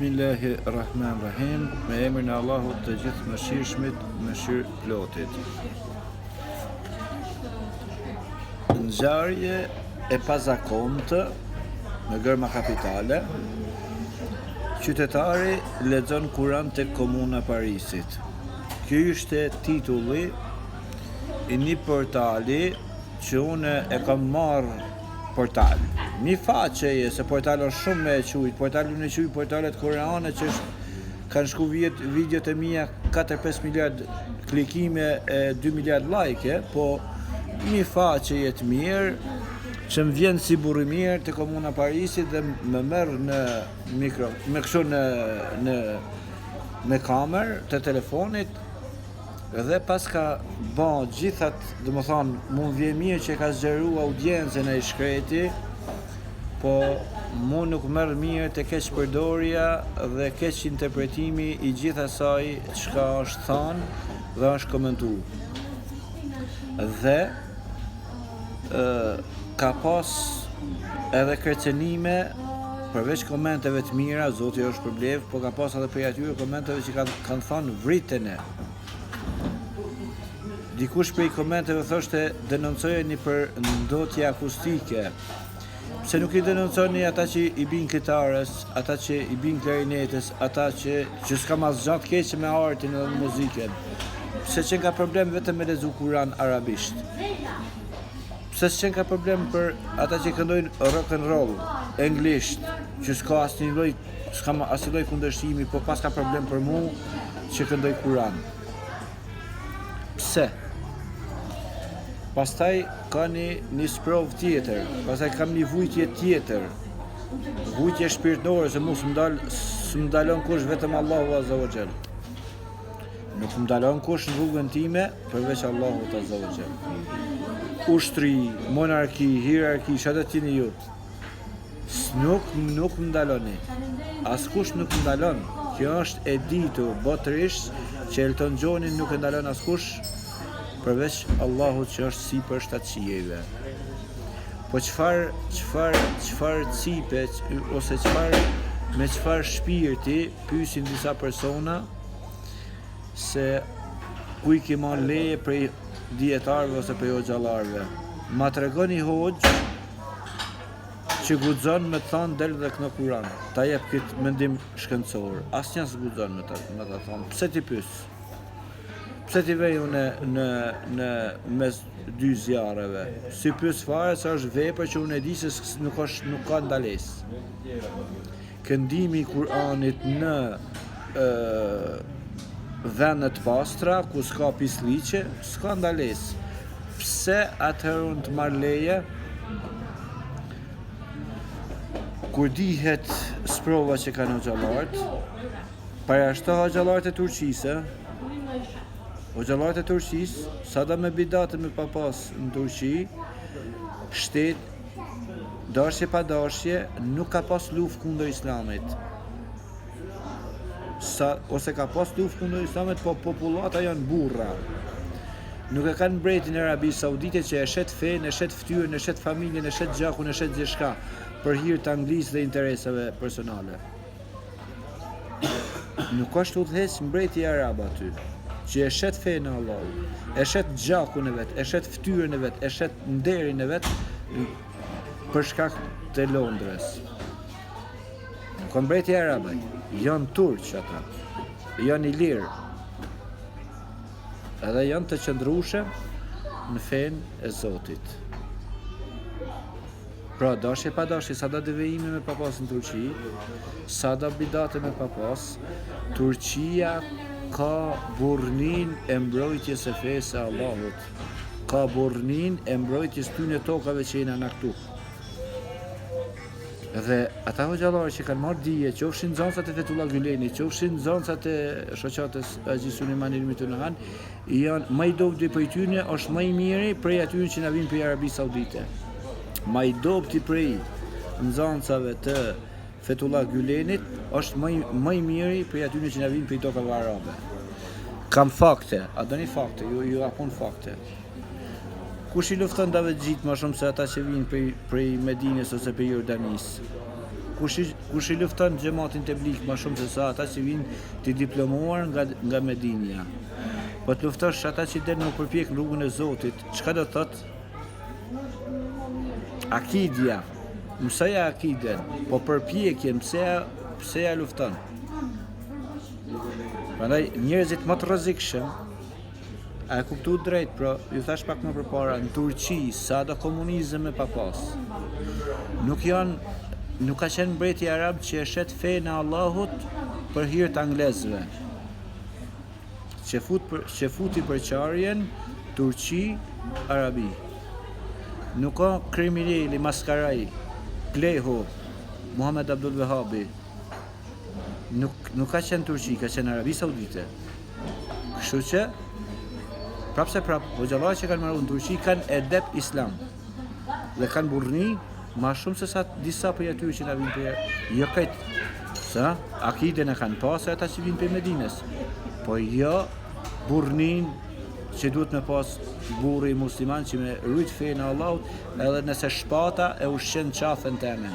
Bismillahirrahmanirrahim, me emrin e Allahut të gjithë mëshirshmit, mëshirë plotit. Ngjarje e pazakontë në Gërma Kapitale. Qytetari lexon Kur'an tek Komuna Parisit. Ky ishte titulli i një portali që unë e kam marrë portal. Mi faqeje se portal është shumë me e qujt, portalin e qujt portalet koreane që kanë shku videot e mija 4-5 miliard klikime e 2 miliard like, po mi faqeje të mirë që më vjen si burri mirë të Komuna Parisit dhe më merr në mikro, me kështu në kamerë të telefonit. Dhe pas ka ba gjithat, dhe më thonë, mund vje mirë që ka zgjeru audiencën e i shkreti, po mu nuk merr mirë të keq përdorja dhe keq interpretimi i gjitha saj çka është thanë dhe është komentu. Dhe ka pas edhe kërcenime, përveç komenteve të mira, zoti është përblev, po ka pas edhe prej atyre komenteve që kanë thënë vritene. Dikush prej komenteve thoshte denoncojeni për ndotje akustike. Pse nuk i denonconi ata që i bin kitarës, ata që i bin klarinetës, ata që s'kam asgjë të keqe me artin dhe muzikën. Pse që ka problem vetëm me lexu Kur'an arabisht. Pse që ka problem për ata që këndojnë rock and roll, anglisht, që s'ka asnjë lloj kundërshtimi, po pas ka problem për mu që këndoj Kur'an. Pse? Pastaj ka një sprov tjetër, pastaj kam një vujtje tjetër, vujtje shpirtërore, se mu s'm dalon kush vetëm Allahu Azza wa Jall. Nuk më dalon kush në rrugën time përveç Allahut Azza wa Jall. Ushtri, monarki, hierarki, çfarë do t'jeni ju? Nuk më daloni. Askush nuk më dalon. Kjo është e ditur botërisht që Elton Johnin nuk e ndalon askush përveç Allahut që është sipër shtatëqiejve. Po çfarë cipe ose me çfarë shpirti pyesin disa persona se ku i ke marrë leje prej dietarëve ose prej hoxhallarëve. Ma tregoni hoxh që guxon me të thonë del dhe në Kur'an. Ta jep këtë mendim shkencor. Asnjë s'guxon me ta thonë. Pse ti pyes? Pse ti vej unë në mes dy zjarreve? Si pyes fare se është vepër që unë e di se nuk ka ndalesë. Këndimi i Kur'anit në vende të pastra ku s'ka pisliqe, s'ka ndalesë. Pse atëherë unë të marr leje kur dihet sprova që kanë hoxhallarët, parashto hoxhallarët e Turqisë, hoxhallarët e Turqisë, sa da me bidate me papas në Turqi, shtet, dashje pa dashje, nuk ka pas luftë kundër Islamit. Ose ka pas luftë kundër Islamit, po popullata janë burra. Nuk e kanë mbretin e Arabisë Saudite që e shet fenë, e shet ftyrën, e shet familjen, e shet gjakun, e shet gjithçka për hir të Anglisë dhe interesave personale. Nuk është udhëheq mbreti i Arab aty, që e shet fenë e Allahut, e shet gjakun e vet, e shet ftyrën e vet, e shet nderin e vet për shkak të Londrës. Nuk është mbreti i Arab, janë turq ata, janë i lirë. Edhe janë të qëndrueshëm në fenë e Zotit. Pra, dashje pa dashje, sa da devijime me papas në Turqi, sa da bidate me papas, Turqia ka burrnin e mbrojtjes së fesë së Allahut. Ka burrnin e mbrojtjes tyne tokave që jena na këtu. Dhe ata hoxhallarë që kanë marrë dije, qofshin nxënësat e Fethullah Güleni, qofshin nxënësat e shoqatës Haxhi Sulejmani Mitulhan, janë më i dobti prej tyre, është më i miri prej atyre që na vinë prej Arabisë Saudite. Më i dobti prej nxënësave të Fethullah Gülenit është më i miri prej atyre që na vinë prej tokave arabe. Kam fakte, a doni fakte, ju apun fakte. Kush i lufton David Xhit më shumë se ata që vinë prej Medinës ose prej Jordanisë? kush i lufton xhamatin teblik më shumë se sa ata që vinë të diplomuar nga Medinja. Po të luftosh ata që del nuk përpjek në rrugën e Zotit, çka do thot? Akidja. Mësoja akiden, po përpjekjen pse ja lufton. Prandaj njerëzit më të rrezikshëm, a e kuptu drejt, pra, ju thash pak më përpara, në Turqi, sa do komunizëm e papas. Nuk ka qenë mbreti arab që e shet fejnë e Allahut për hir të anglezëve. Që futi për qarjen Turqi, Arabi. Nuk ka kriminali, maskaraj, Pleho, Muhammed Abdul Wahabi. Nuk ka qenë Turqi, ka qenë Arabi Saudite. Kështu që hoxhallar që kanë marrë në Turqi kanë edep islam dhe kanë burrni ma shumë se sa disa për atyre që na vinë për jo këtë sa akiden e kanë pasur ata që vinë për Medinës, po jo burrnin që duhet me pas burri musliman që me rrit fenë e Allahut edhe nëse shpata e ushqen qafën teme.